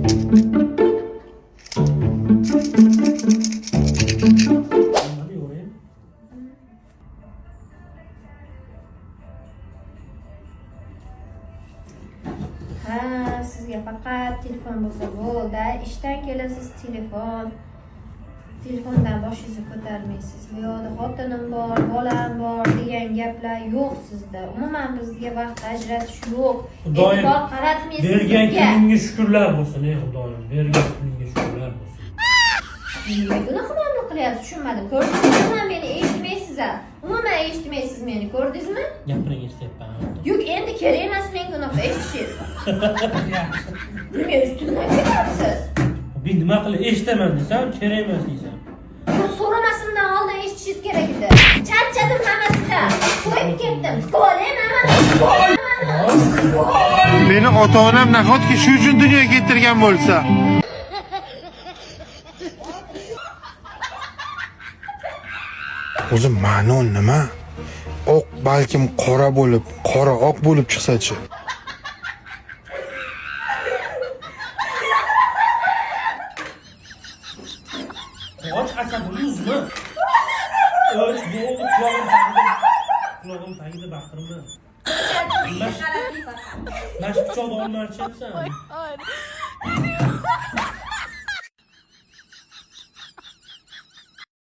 Ha, sizga faqat telefon bo'lsa bo'ldi. Ishdan kelasiz telefondan boshingizni ko'tarmaysiz. Bu yoqda xotinim bor, bolam bor degan gaplar yo'q sizda. Umuman bizga vaqt ajratish yo'q. E'tibor qaratmaysiz. Bergan kuningga shukrlar bo'lsin, ey Xudoyim. Bergan kuningga shukrlar bo'lsin. Nima gunohimni qilyapsiz, tushunmadim. Ko'rdingizmi, meni eshitmaysiz a? Umuman eshitmaysiz meni, ko'rdingizmi? Gapiring eshityapman. Yo'q, endi kerak emas men gunohni eshitishingiz. Nima ustimdan ketyapsiz? Men nima qilib eshitaman desam, kerak emas deysan. So'ramasimdan oldin eshitishingiz kerak edi. Charchadim hammasidan. Qo'yib ketdim. Meni ota-onam nahotki shu uchun dunyoga keltirgan bo'lsa. O'zi ma'no nima? Oq balkim qora bo'lib, qora oq bo'lib chiqsa-chi. Och asabimni uzma. Och bo'ldi, qulog'im tagida baqirma. Lash pichoqni olmoqchi ekansan.